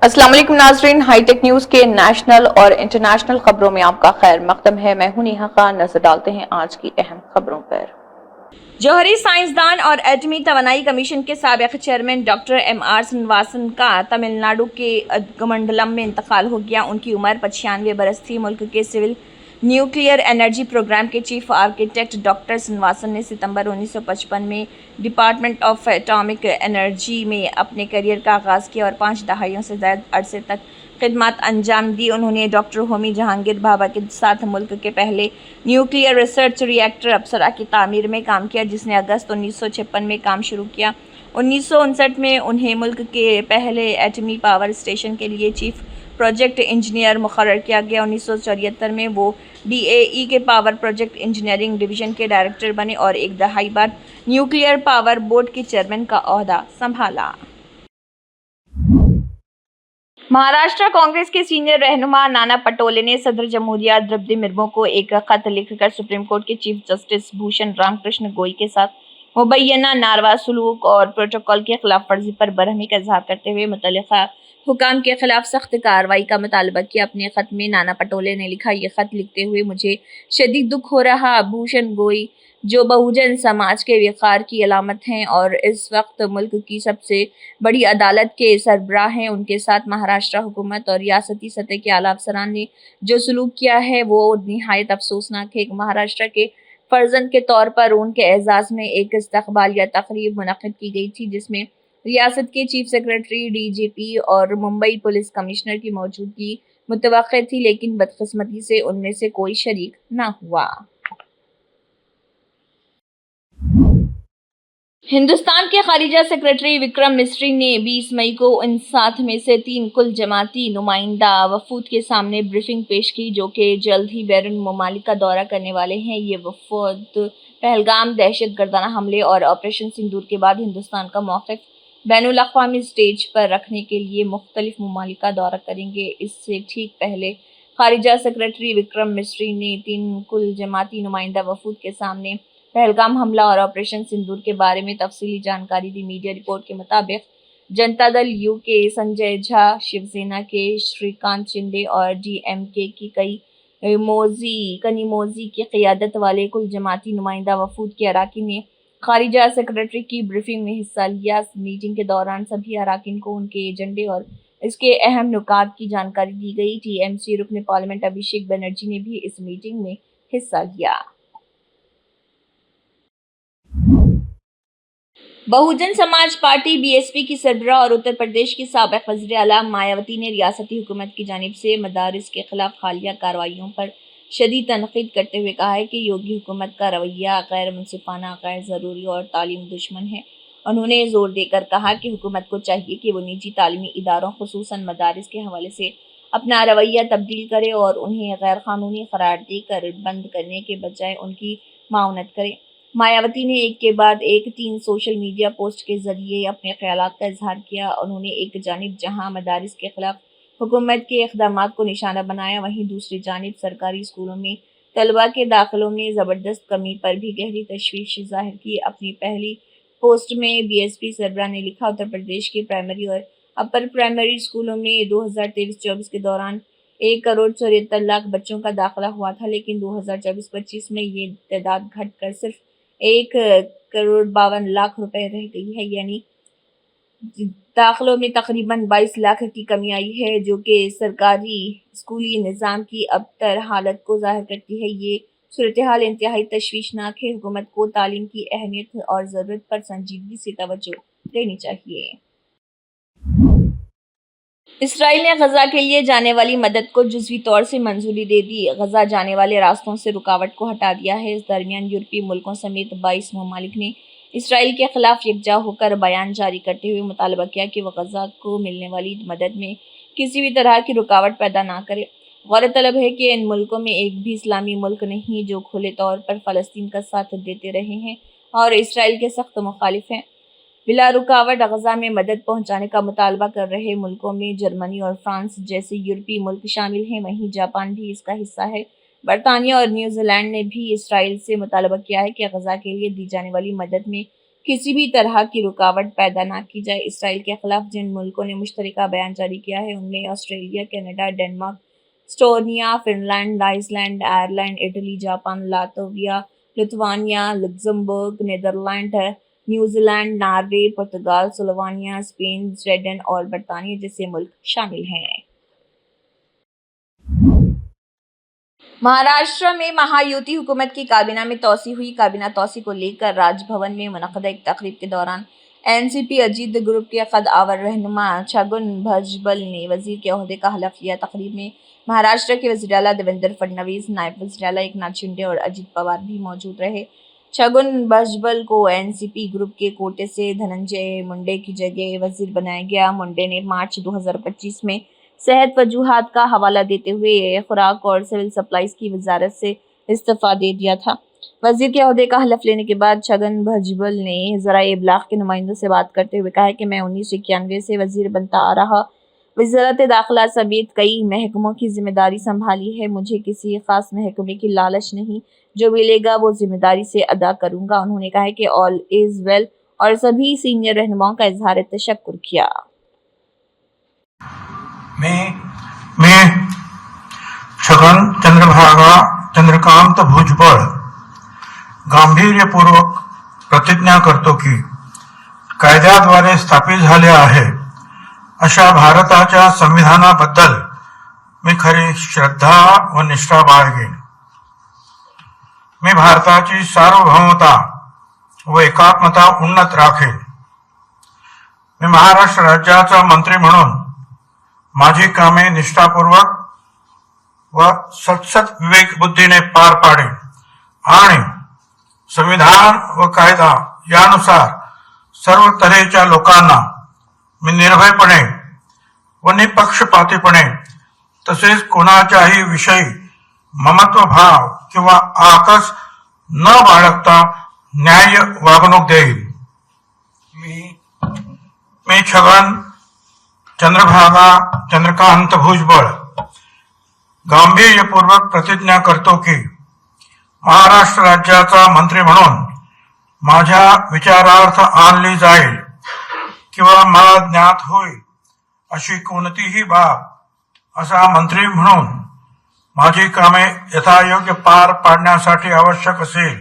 अस्सलाम वालेकुम नाजरीन, हाईटेक न्यूज के नेशनल और इंटरनेशनल खबरों में आपका खैर मकदम है। मैं हूं नेहा खान। नजर डालते हैं आज की अहम खबरों पर। जौहरी साइंसदान और एटमी तवानाई कमीशन के साबिक चेयरमैन डॉक्टर एम.आर. श्रीनिवासन का तमिलनाडु के उदगमंडलम में इंतकाल हो गया। उनकी उम्र 95 बरस थी। मुल्क के सिविल न्यूक्लियर एनर्जी प्रोग्राम के चीफ आर्किटेक्ट डॉक्टर श्रीनिवासन ने सितंबर 1955 में डिपार्टमेंट ऑफ एटॉमिक एनर्जी में अपने करियर का आगाज़ किया और 5 दहाइयों से ज़्यादा अरसे तक खिदमत अंजाम दी। उन्होंने डॉक्टर होमी जहांगीर भाभा के साथ मुल्क के पहले न्यूक्लियर रिसर्च रिएक्टर अप्सरा की तामीर में काम किया, जिसने अगस्त 1956 में काम शुरू किया। 1959 में उन्हें मुल्क के पहले एटमी पावर स्टेशन के लिए चीफ प्रोजेक्ट इंजीनियर मुकर्रर किया गया। 1974 में वो DAE के पावर प्रोजेक्ट इंजीनियरिंग डिवीज़न के डायरेक्टर बने और एक दहाई बाद न्यूक्लियर पावर बोर्ड के चेयरमैन का ओहदा संभाला। महाराष्ट्र कांग्रेस के सीनियर रहनुमा नाना पटोले ने सदर जमहूरिया द्रौपदी मुर्मू को एक खत लिखकर सुप्रीम कोर्ट के चीफ जस्टिस भूषण रामकृष्ण गोई के साथ मुबैना नारवा सलूक और प्रोटोकॉल की खिलाफ वर्जी पर बरहमी का इजहार करते हुए मुतल्लिका हुकाम के खिलाफ सख्त कार्रवाई का मुतालबा किया। अपने खत में नाना पटोले ने लिखा, ये खत लिखते हुए मुझे शदीद दुख हो रहा। भूषण गोई जो बहुजन समाज के वक़ार की अलामत हैं और इस वक्त मुल्क की सबसे बड़ी अदालत के सरबराह हैं, उनके साथ महाराष्ट्र हुकूमत और रियासती सतह के आला अफसरान ने जो सलूक किया है वो निहायत अफसोसनाक है। महाराष्ट्र के फर्जंद के तौर पर उनके एजाज़ में एक इस्तकबालिया तकरीब मुनक़िद की गई थी, जिसमें रियासत के चीफ सेक्रेटरी, DGP और मुंबई पुलिस कमिश्नर की मौजूदगी मुतवक्किल थी, लेकिन बदकिस्मती से उनमें से कोई शरीक न हुआ। हिंदुस्तान के खारिजा सेक्रेटरी विक्रम मिस्री ने 20 मई को इन 7 में से 3 कुल जमाती नुमाइंदा वफूद के सामने ब्रीफिंग पेश की, जो कि जल्द ही बैरून ममालिक का दौरा करने वाले हैं। ये वफूद पहलगाम दहशतगर्दाना हमले और ऑपरेशन सिंदूर के बाद हिंदुस्तान का मौक़िफ़ बैनुल अक़वामी स्टेज पर रखने के लिए मुख्तलिफ ममालिक का दौरा करेंगे। इससे ठीक पहले खारिजा सेक्रेटरी विक्रम मिस्री ने 3 कुल जमाती नुमाइंदा वफूद के सामने पहलगाम हमला और ऑपरेशन सिंदूर के बारे में तफसीली जानकारी दी। मीडिया रिपोर्ट के मुताबिक जनता दल यू के संजय झा, शिवसेना के श्रीकांत शिंदे और DMK की कनिमोजी की क़ियादत वाले कुल जमाती नुमाइंदा वफूद के अराकीन ने खारिजा सेक्रेटरी की ब्रीफिंग में हिस्सा लिया। मीटिंग के दौरान सभी अराकीन को उनके एजेंडे और इसके अहम नुकात की जानकारी दी गई। TMC रुकन पार्लियामेंट अभिषेक बनर्जी ने भी इस मीटिंग में हिस्सा लिया। बहुजन समाज पार्टी BSP की सरबराह और उत्तर प्रदेश की साबिक़ वज़ीर आला मायावती ने रियासती हुकूमत की जानिब से मदारिस के खिलाफ हालिया कार्रवाइयों पर शदीद तनक़ीद करते हुए कहा है कि योगी हुकूमत का रवैया गैर मुनसिफ़ाना, गैर ज़रूरी और तालीम दुश्मन है। उन्होंने जोर देकर कहा कि हुकूमत को चाहिए कि वो निजी तालीमी इदारों ख़ुसूसन मदारिस के हवाले से अपना रवैया तब्दील करे और उन्हें गैर क़ानूनी करार देकर बंद करने के बजाय उनकी माउनत करे। मायावती ने एक के बाद एक 3 सोशल मीडिया पोस्ट के जरिए अपने ख्यालात का इजहार किया। उन्होंने एक जानिब जहां मदारिस के खिलाफ हुकूमत के इक़दामात को निशाना बनाया, वहीं दूसरी जानिब सरकारी स्कूलों में तलबा के दाखिलों में ज़बरदस्त कमी पर भी गहरी तशवीश ज़ाहिर की। अपनी पहली पोस्ट में BSP सरबराह ने लिखा, उत्तर प्रदेश के प्राइमरी और अपर प्राइमरी स्कूलों में 2023-24 के दौरान 1,74,00,000 बच्चों का दाखिला हुआ था, लेकिन 2024-25 में ये तादाद घटकर सिर्फ 1,52,00,000 रुपए रह गई है, यानी दाखिलों में तकरीबन 22 लाख की कमी आई है, जो कि सरकारी स्कूली निज़ाम की अबतर हालत को ज़ाहिर करती है। ये सूरत-ए-हाल इंतहाई तशवीशनाक है। हुकूमत को तालीम की अहमियत और ज़रूरत पर संजीदगी से तवज्जो देनी चाहिए। इसराइल ने गजा के लिए जाने वाली मदद को जुज़वी तौर से मंजूरी दे दी। गजा जाने वाले रास्तों से रुकावट को हटा दिया है। इस दरमियान यूरोपीय मुल्कों समेत 22 ममालिक ने इसराइल के खिलाफ यकजा होकर बयान जारी करते हुए मुतालबा किया कि वह गजा को मिलने वाली मदद में किसी भी तरह की रुकावट पैदा ना करे। गौरतलब है कि इन मुल्कों में एक भी इस्लामी मुल्क नहीं जो खुले तौर पर फ़लस्तीन का साथ देते रहे हैं और इसराइल के सख्त मुखालिफ हैं। बिला रुकावट गजा में मदद पहुंचाने का मुतालबा कर रहे मुल्कों में जर्मनी और फ्रांस जैसे यूरोपीय मुल्क शामिल हैं। वहीं जापान भी इसका हिस्सा है। बरतानिया और न्यूजीलैंड ने भी इसराइल से मुतालबा किया है कि गजा के लिए दी जाने वाली मदद में کسی بھی طرح کی رکاوٹ پیدا نہ کی جائے۔ اسرائیل کے خلاف جن ملکوں نے مشترکہ بیان جاری کیا ہے ان میں Australia, Canada, Denmark, Estonia, Finland, Iceland, Ireland, Italy, Japan, Latvia, Lithuania, Luxembourg, Netherland, New Zealand, Norway, Portugal, Slovenia, Spain, Sweden اور برطانیہ جیسے ملک شامل ہیں۔ مہاراشٹر میں مہایوتی حکومت کی کابینہ میں توسیع ہوئی۔ کابینہ توسیع کو لے کر راج بھون میں منعقدہ ایک تقریب کے دوران این سی پی اجیت گروپ کے قد آور رہنما چھگن بھجبل نے وزیر کے عہدے کا حلف لیا۔ تقریب میں مہاراشٹر کے وزیر اعلیٰ دیویندر فڈنویس، نائب وزیر اعلیٰ ایکناتھ شنڈے اور اجیت پوار بھی موجود رہے۔ چھگن بھجبل کو این سی پی گروپ کے کوٹے سے دھننجے منڈے کی جگہ وزیر بنایا گیا۔ منڈے نے مارچ 2025 میں صحت وجوہات کا حوالہ دیتے ہوئے خوراک اور سول سپلائز کی وزارت سے استعفیٰ دے دیا تھا۔ وزیر کے عہدے کا حلف لینے کے بعد چھگن بھجبل نے ذرائع ابلاغ کے نمائندوں سے بات کرتے ہوئے کہا کہ میں 1991 سے وزیر بنتا آ رہا وزارت داخلہ سمیت کئی محکموں کی ذمہ داری سنبھالی ہے۔ مجھے کسی خاص محکمے کی لالچ نہیں، جو ملے گا وہ ذمہ داری سے ادا کروں گا۔ انہوں نے کہا کہ آل از ویل اور سبھی سینئر رہنماؤں کا اظہار تشکر کیا۔ मी छगन चंद्रकांत भुजबळ गांभीर्यपूर्वक प्रतिज्ञा करतो की कायद्याद्वारे स्थापित झाले आहे अशा भारताच्या संविधानाबद्दल मी खरी श्रद्धा व निष्ठा बाळगेन। मी भारताची सार्वभौमता व एकात्मता उन्नत राखेन। मी महाराष्ट्र राज्याचा मंत्री म्हणून माझी कामे निष्ठापूर्वक व सतसत विवेक बुद्धीने पार पाडेन आणि संविधान व कायदा यानुसार सर्व तऱ्हेच्या लोकांना मी निर्भयपणे व निपक्षपातीपणे तसेच कोणाच्याही विषयी ममत्व भाव किंवा आकस न बाळगता न्याय्य वागणूक देईल। मी छगन चंद्रकांत भुजबळ गांभीर्यपूर्वक प्रतिज्ञा करतो की महाराष्ट्र राज्याचा मंत्री म्हणून माझ्या विचारार्थ आणली जाईल किंवा मला ज्ञात होईल अशी कोणतीही बाब असा मंत्री म्हणून माझी कामे यथायोग्य पार पाडण्यासाठी आवश्यक असेल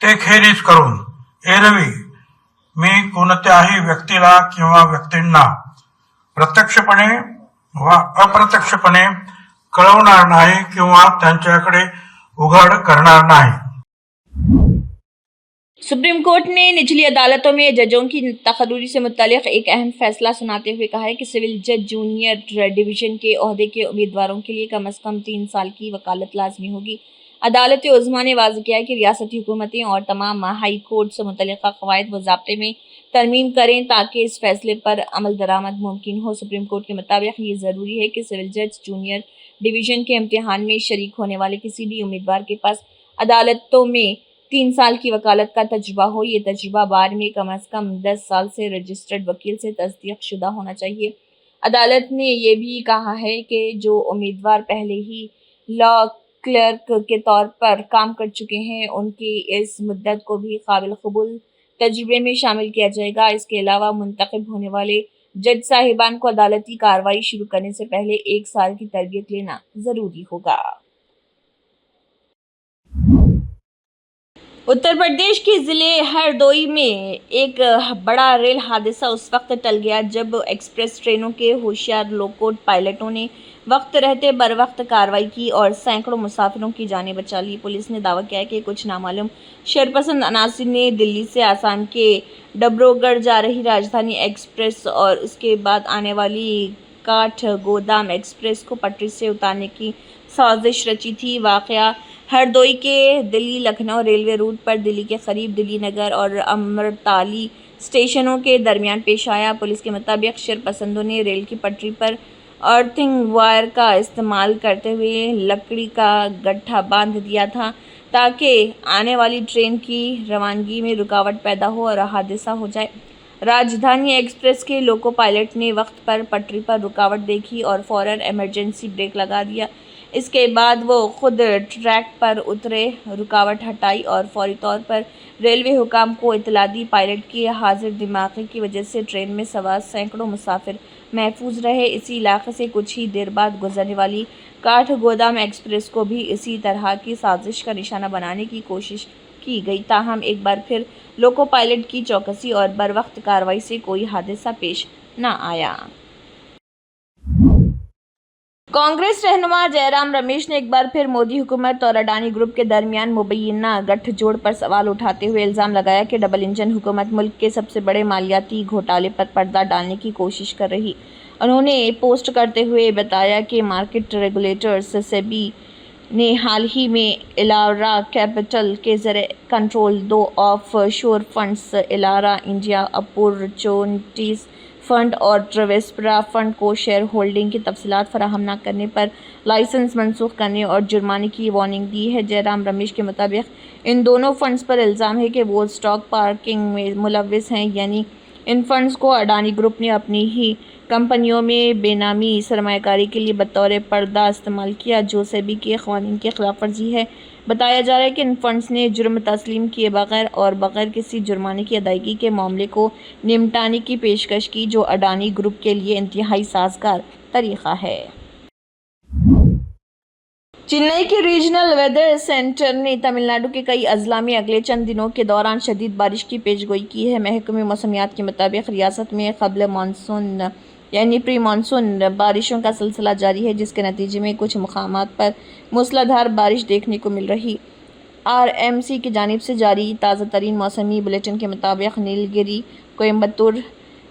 ते खेरीज करून एरवी मी कोणत्याही व्यक्तीला किंवा व्यक्तींना प्रत्यक्षपणे वा अप्रत्यक्षपणे कळवणार नाही किंवा त्यांच्याकडे उघड करणार नाही। सुप्रीम कोर्ट ने निचली अदालतों में जजों की तकर्री से मुतालिक एक अहम फैसला सुनाते हुए कहा है कि सिविल जज जूनियर डिवीजन के ओहदे के उम्मीदवारों के लिए कम से कम 3 साल की वकालत लाजमी होगी। अदालत उज़्मा ने वाज़ेह किया है कि रियासती हुकूमतें और तमाम हाई कोर्ट से मुतल्लिक़ा क़वायद व ज़ाब्ते में तरमीम करें ताकि इस फैसले पर अमल दरामद मुमकिन हो। सुप्रीम कोर्ट के मुताबिक ये ज़रूरी है कि सिविल जज जूनियर डिवीज़न के इम्तिहान में शरीक होने वाले किसी भी उम्मीदवार के पास अदालतों में 3 साल की वकालत का तजुर्बा हो। ये तजुर्बा बार में कम से कम 10 साल से रजिस्टर्ड वकील से तस्दीक शुदा होना चाहिए। अदालत ने यह भी कहा है कि जो उम्मीदवार पहले ही लॉ क्लर्क के तौर पर काम कर चुके हैं उनकी इस मुद्दत को भी काबिल कबूल तजुर्बे में शामिल किया जाएगा। इसके अलावा मुंतखब होने वाले जज साहिबान को अदालती कार्रवाई शुरू करने से पहले 1 साल की तरबियत लेना जरूरी होगा। उत्तर प्रदेश के ज़िले हरदोई में एक बड़ा रेल हादसा उस वक्त टल गया जब एक्सप्रेस ट्रेनों के होशियार लोकोड पायलटों ने वक्त रहते बर वक्त कार्रवाई की और सैकड़ों मुसाफिरों की जानें बचा ली। पुलिस ने दावा किया है कि कुछ नामालूम शरपसंद अनासिर ने दिल्ली से आसाम के डिब्रूगढ़ जा रही राजधानी एक्सप्रेस और उसके बाद आने वाली काठ गोदाम एक्सप्रेस को पटरी से उतारने की साजिश रची थी। वाक़या हरदोई के दिल्ली लखनऊ रेलवे रूट पर दिल्ली के करीब दिल्ली नगर और अमृताली स्टेशनों के दरमियान पेश आया। पुलिस के मुताबिक शरपसंदों ने रेल की पटरी पर अर्थिंग वायर का इस्तेमाल करते हुए लकड़ी का गड्ढा बांध दिया था ताकि आने वाली ट्रेन की रवानगी में रुकावट पैदा हो और हादसा हो जाए। राजधानी एक्सप्रेस के लोको पायलट ने वक्त पर पटरी पर रुकावट देखी और फौरन इमरजेंसी ब्रेक लगा दिया। इसके बाद वो खुद ट्रैक पर उतरे, रुकावट हटाई और फौरी तौर पर ریلوے حکام کو اطلاع دی۔ پائلٹ کی حاضر دماغی کی وجہ سے ٹرین میں سوار سینکڑوں مسافر محفوظ رہے۔ اسی علاقے سے کچھ ہی دیر بعد گزرنے والی کاٹھ گودام ایکسپریس کو بھی اسی طرح کی سازش کا نشانہ بنانے کی کوشش کی گئی، تاہم ایک بار پھر لوکو پائلٹ کی چوکسی اور بروقت کارروائی سے کوئی حادثہ پیش نہ آیا۔ کانگریس رہنما جے رام رمیش نے ایک بار پھر مودی حکومت اور اڈانی گروپ کے درمیان مبینہ گٹھ جوڑ پر سوال اٹھاتے ہوئے الزام لگایا کہ ڈبل انجن حکومت ملک کے سب سے بڑے مالیاتی گھوٹالے پر پردہ ڈالنے کی کوشش کر رہی۔ انہوں نے پوسٹ کرتے ہوئے بتایا کہ مارکیٹ ریگولیٹرز سیبی نے حال ہی میں الارا کیپٹل کے زیر کنٹرول 2 آف شور فنڈز الارا انڈیا اپورچونٹیز فنڈ اور ٹریوسپرا فنڈ کو شیئر ہولڈنگ کی تفصیلات فراہم نہ کرنے پر لائسنس منسوخ کرنے اور جرمانے کی وارننگ دی ہے۔ جے رام رمیش کے مطابق ان دونوں فنڈز پر الزام ہے کہ وہ اسٹاک پارکنگ میں ملوث ہیں، یعنی ان فنڈز کو اڈانی گروپ نے اپنی ہی کمپنیوں میں بے نامی سرمایہ کاری کے لیے بطور پردہ استعمال کیا، جو سیبی کے قوانین کی خلاف ورزی ہے۔ بتایا جا رہا ہے کہ ان فنڈز نے جرم تسلیم کیے بغیر اور بغیر کسی جرمانے کی ادائیگی کے معاملے کو نمٹانے کی پیشکش کی، جو اڈانی گروپ کے لیے انتہائی سازگار طریقہ ہے۔ چنئی کے ریجنل ویدر سینٹر نے تمل ناڈو کے کئی اضلاع میں اگلے چند دنوں کے دوران شدید بارش کی پیش گوئی کی ہے۔ محکمہ موسمیات کے مطابق ریاست میں قبل مانسون یعنی پری مانسون بارشوں کا سلسلہ جاری ہے، جس کے نتیجے میں کچھ مقامات پر موسلا دھار بارش دیکھنے کو مل رہی۔ RMC کی جانب سے جاری تازہ ترین موسمی بلیٹن کے مطابق نیل گری، کوئمبتور،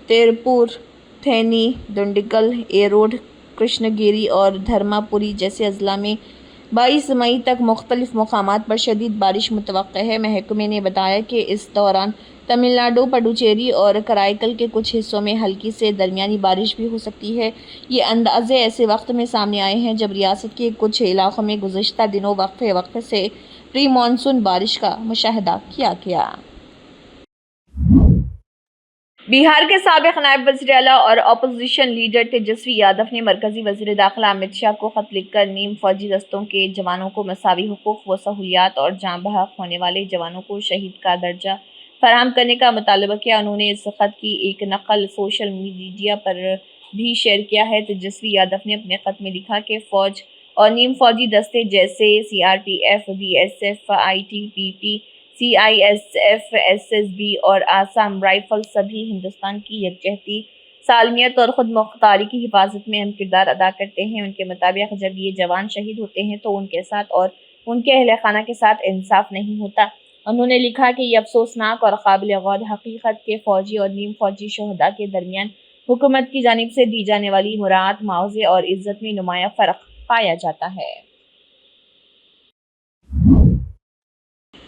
تیرپور، تھینی، دنڈیگل، ایروڈ، کرشنا گیری اور دھرما پوری جیسے اضلاع میں 22 مئی تک مختلف مقامات پر شدید بارش متوقع ہے۔ محکمے نے بتایا کہ اس دوران تمل ناڈو، پڈوچیری اور کرائیکل کے کچھ حصوں میں ہلکی سے درمیانی بارش بھی ہو سکتی ہے۔ یہ اندازے ایسے وقت میں سامنے آئے ہیں جب ریاست کے کچھ علاقوں میں گزشتہ دنوں وقفے وقفے سے پری مانسون بارش کا مشاہدہ کیا گیا۔ بہار کے سابق نائب وزیر اعلیٰ اور اپوزیشن لیڈر تیجسوی یادو نے مرکزی وزیر داخلہ امت شاہ کو خط لکھ کر نیم فوجی دستوں کے جوانوں کو مساوی حقوق و سہولیات اور جاں بحق ہونے والے جوانوں کو شہید کا درجہ فراہم کرنے کا مطالبہ کیا۔ انہوں نے اس خط کی ایک نقل سوشل میڈیا پر بھی شیئر کیا ہے۔ تیجسوی یادو نے اپنے خط میں لکھا کہ فوج اور نیم فوجی دستے جیسے CRPF، BSF، ITBP، CISF، SSB اور آسام رائفل سبھی ہندوستان کی یکجہتی، سالمیت اور خود مختاری کی حفاظت میں اہم کردار ادا کرتے ہیں۔ ان کے مطابق جب یہ جوان شہید ہوتے ہیں تو ان کے ساتھ اور ان کے اہل خانہ کے ساتھ انصاف نہیں ہوتا۔ انہوں نے لکھا کہ یہ افسوسناک اور قابل غور حقیقت کہ فوجی اور نیم فوجی شہداء کے درمیان حکومت کی جانب سے دی جانے والی مراعات، معاوضے اور عزت میں نمایاں فرق پایا جاتا ہے۔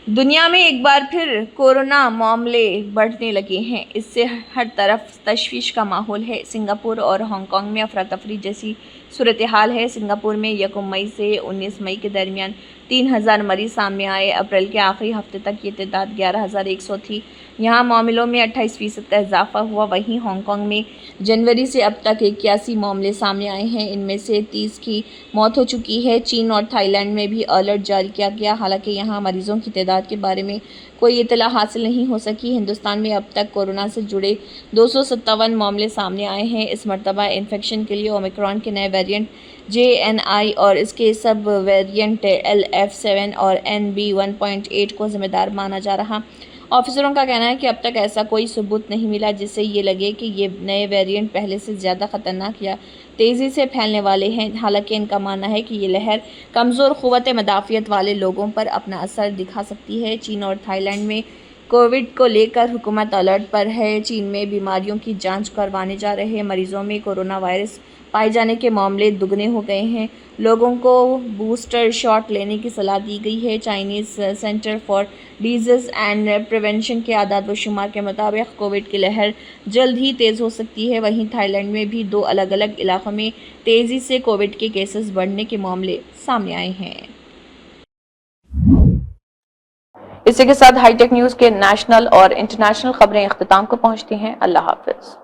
دنیا میں ایک بار پھر کورونا معاملے بڑھنے لگے ہیں۔ اس سے ہر طرف تشویش کا ماحول ہے۔ سنگاپور اور ہانگ کانگ میں افراتفری جیسی صورتحال ہے۔ سنگاپور میں 1 مئی سے 19 مئی کے درمیان 3000 مریض سامنے آئے۔ اپریل کے آخری ہفتے تک یہ تعداد 11100 تھی۔ یہاں معاملوں میں 28% کا اضافہ ہوا۔ وہیں ہانگ کانگ میں جنوری سے اب تک 81 معاملے سامنے آئے ہیں، ان میں سے 30 کی موت ہو چکی ہے۔ چین اور تھائی لینڈ میں بھی الرٹ جاری کیا گیا، حالانکہ یہاں مریضوں کی تعداد کے بارے میں کوئی اطلاع حاصل نہیں ہو سکی۔ ہندوستان میں اب تک کورونا سے جڑے 257 معاملے سامنے آئے ہیں۔ اس مرتبہ انفیکشن کے لیے اومیکرون کے نئے ویریئنٹ JN.I اور اس کے سب ویریئنٹ LF7 اور NB1.8 کو ذمہ دار مانا جا رہا۔ آفیسروں کا کہنا ہے کہ اب تک ایسا کوئی ثبوت نہیں ملا جس سے یہ لگے کہ یہ نئے ویریئنٹ پہلے سے زیادہ خطرناک یا تیزی سے پھیلنے والے ہیں۔ حالانکہ ان کا ماننا ہے کہ یہ لہر کمزور قوت مدافعت والے لوگوں پر اپنا اثر دکھا سکتی ہے۔ چین اور تھائی لینڈ میں کووڈ کو لے کر حکومت الرٹ پر ہے۔ چین میں بیماریوں کی جانچ کروانے جا رہے مریضوں میں کورونا وائرس پائے جانے کے معاملے دگنے ہو گئے ہیں۔ لوگوں کو بوسٹر شاٹ لینے کی صلاح دی گئی ہے۔ Chinese centre for disease and prevention کے اعداد و شمار کے مطابق کووڈ کی لہر جلد ہی تیز ہو سکتی ہے۔ وہیں تھائی لینڈ میں بھی 2 الگ الگ علاقوں میں تیزی سے کووڈ کے کیسز بڑھنے کے معاملے سامنے آئے ہیں۔ اسی کے ساتھ ہائی ٹیک نیوز کے نیشنل اور انٹرنیشنل خبریں اختتام کو پہنچتی ہیں۔ اللہ حافظ۔